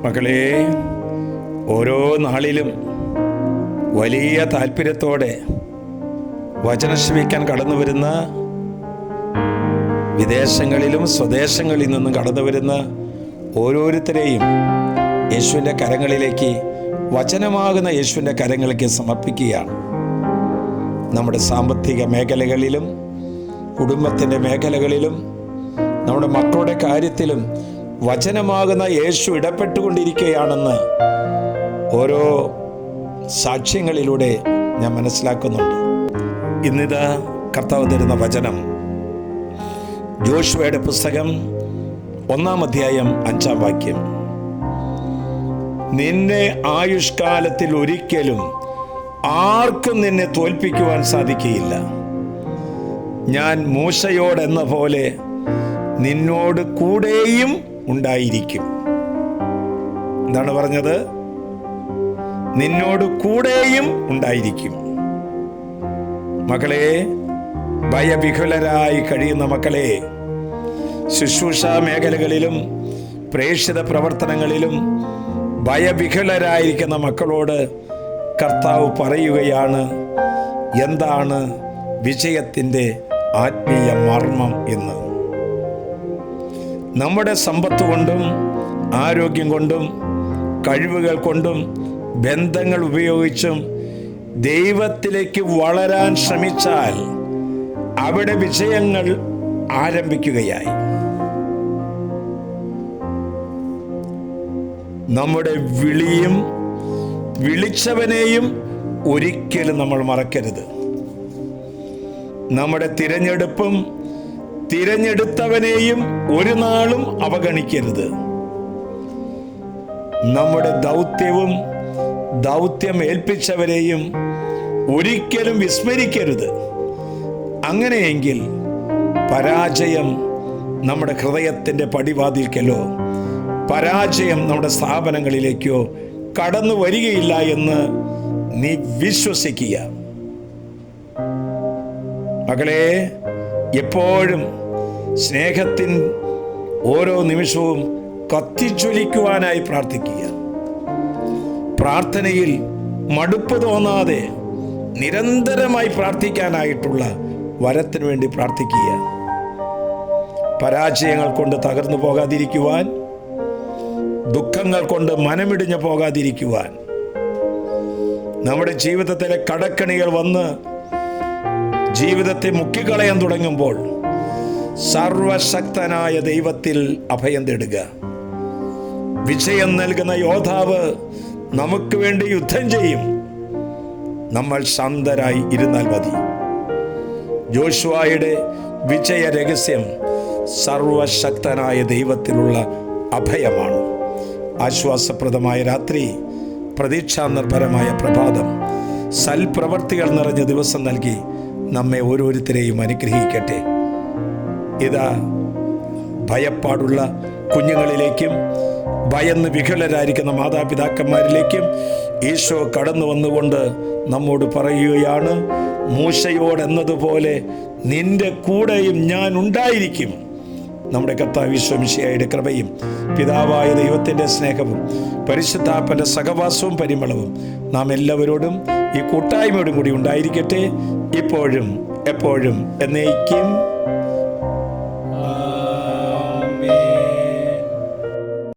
മക്കളെ, ഓരോ നാളിലും വലിയ താല്പര്യത്തോടെ വചനം ശ്രവിക്കാൻ കടന്നു വരുന്ന, വിദേശങ്ങളിലും സ്വദേശങ്ങളിൽ നിന്നും കടന്നു വരുന്ന ഓരോരുത്തരെയും യേശുവിൻ്റെ കരങ്ങളിലേക്ക്, വചനമാകുന്ന യേശുവിൻ്റെ കരങ്ങളിലേക്ക് സമർപ്പിക്കുകയാണ്. നമ്മുടെ സാമ്പത്തിക മേഖലകളിലും കുടുംബത്തിൻ്റെ മേഖലകളിലും നമ്മുടെ മക്കളുടെ കാര്യത്തിലും വചനമാകുന്ന യേശു ഇടപെട്ടുകൊണ്ടിരിക്കുകയാണെന്ന് ഓരോ സാക്ഷ്യങ്ങളിലൂടെ ഞാൻ മനസ്സിലാക്കുന്നുണ്ട്. ഇന്നിത് കർത്താവ് തരുന്ന വചനം ജോഷുവയുടെ പുസ്തകം 1-ാം അധ്യായം 5-ാം വാക്യം. നിന്നെ ആയുഷ്കാലത്തിൽ ഒരിക്കലും ആർക്കും നിന്നെ തോൽപ്പിക്കുവാൻ സാധിക്കുകയില്ല. ഞാൻ മൂശയോടെന്ന പോലെ നിന്നോട് കൂടെയും ഉണ്ടായിരിക്കും. എന്താണ് പറഞ്ഞത്? നിന്നോട് കൂടെയും ഉണ്ടായിരിക്കും. മക്കളെ, ഭയവിഹുലരായി കഴിയുന്ന മക്കളെ, ശുശ്രൂഷ മേഖലകളിലും പ്രേക്ഷിത പ്രവർത്തനങ്ങളിലും ഭയവിഹുലരായിരിക്കുന്ന മക്കളോട് കർത്താവ് പറയുകയാണ്, എന്താണ് വിജയത്തിൻ്റെ ആത്മീയ മർമ്മം എന്ന്. നമ്മുടെ സമ്പത്ത് കൊണ്ടും ആരോഗ്യം കൊണ്ടും കഴിവുകൾ കൊണ്ടും ബന്ധങ്ങൾ ഉപയോഗിച്ചും ദൈവത്തിലേക്ക് വളരാൻ ശ്രമിച്ചാൽ അവിടെ വിജയങ്ങൾ ആരംഭിക്കുകയായി. നമ്മുടെ വിളിയും വിളിച്ചവനെയും ഒരിക്കലും നമ്മൾ മറക്കരുത്. നമ്മുടെ തിരഞ്ഞെടുപ്പും തിരഞ്ഞെടുത്തവനെയും ഒരു നാളും അവഗണിക്കരുത്. നമ്മുടെ ദൗത്യവും ദൗത്യം ഏൽപ്പിച്ചവരെയും ഒരിക്കലും വിസ്മരിക്കരുത്. അങ്ങനെയെങ്കിൽ പരാജയം നമ്മുടെ ഹൃദയത്തിൻ്റെ പടിവാതിൽക്കലോ പരാജയം നമ്മുടെ സ്ഥാപനങ്ങളിലേക്കോ കടന്നു വരികയില്ല എന്ന് നീ വിശ്വസിക്കുക. മകളെ, എപ്പോഴും സ്നേഹത്തിൻ ഓരോ നിമിഷവും കത്തിജ്വലിക്കുവാനായി പ്രാർത്ഥിക്കുക. പ്രാർത്ഥനയിൽ മടുപ്പ് തോന്നാതെ നിരന്തരമായി പ്രാർത്ഥിക്കാനായിട്ടുള്ള വരത്തിനു വേണ്ടി പ്രാർത്ഥിക്കുക. പരാജയങ്ങൾ കൊണ്ട് തകർന്നു പോകാതിരിക്കുവാൻ, ദുഃഖങ്ങൾ കൊണ്ട് മനമിടിഞ്ഞു പോകാതിരിക്കുവാൻ, നമ്മുടെ ജീവിതത്തിലെ കടക്കണികൾ വന്ന് ജീവിതത്തെ മുക്കിക്കളയാൻ തുടങ്ങുമ്പോൾ സർവശക്തനായ ദൈവത്തിൽ അഭയം തേടുക. വിജയം നൽകുന്ന യോദ്ധാവ് നമുക്ക് വേണ്ടി യുദ്ധം ചെയ്യും. നമ്മൾ ശാന്തരായി ഇരുന്നാൽ മതി. ജോഷുവയുടെ വിജയ രഹസ്യം സർവശക്തനായ ദൈവത്തിലുള്ള അഭയമാണ്. ആശ്വാസപ്രദമായ രാത്രി, പ്രതീക്ഷാനിർഭരമായ പ്രഭാതം, സൽപ്രവർത്തികൾ നിറഞ്ഞ ദിവസം നൽകി നമ്മെ ഓരോരുത്തരെയും അനുഗ്രഹിക്കട്ടെ. ഇതാ, ഭയപ്പാടുള്ള കുഞ്ഞുങ്ങളിലേക്കും ഭയന്ന് വികലരായിരിക്കുന്ന മാതാപിതാക്കന്മാരിലേക്കും ഈശോ കടന്നു വന്നുകൊണ്ട് നമ്മോട് പറയുകയാണ്, മൂശയോടെന്നതുപോലെ നിന്റെ കൂടെയും ഞാൻ ഉണ്ടായിരിക്കും. നമ്മുടെ കർത്താവ് ഈശോ മിശിഹായുടെ കൃപയും പിതാവായ ദൈവത്തിൻ്റെ സ്നേഹവും പരിശുദ്ധാത്മാവിന്റെ സഹവാസവും പരിമളവും നാം എല്ലാവരോടും ഈ കൂട്ടായ്മയോടും കൂടി ഉണ്ടായിരിക്കട്ടെ, ഇപ്പോഴും എപ്പോഴും എന്നേക്കും.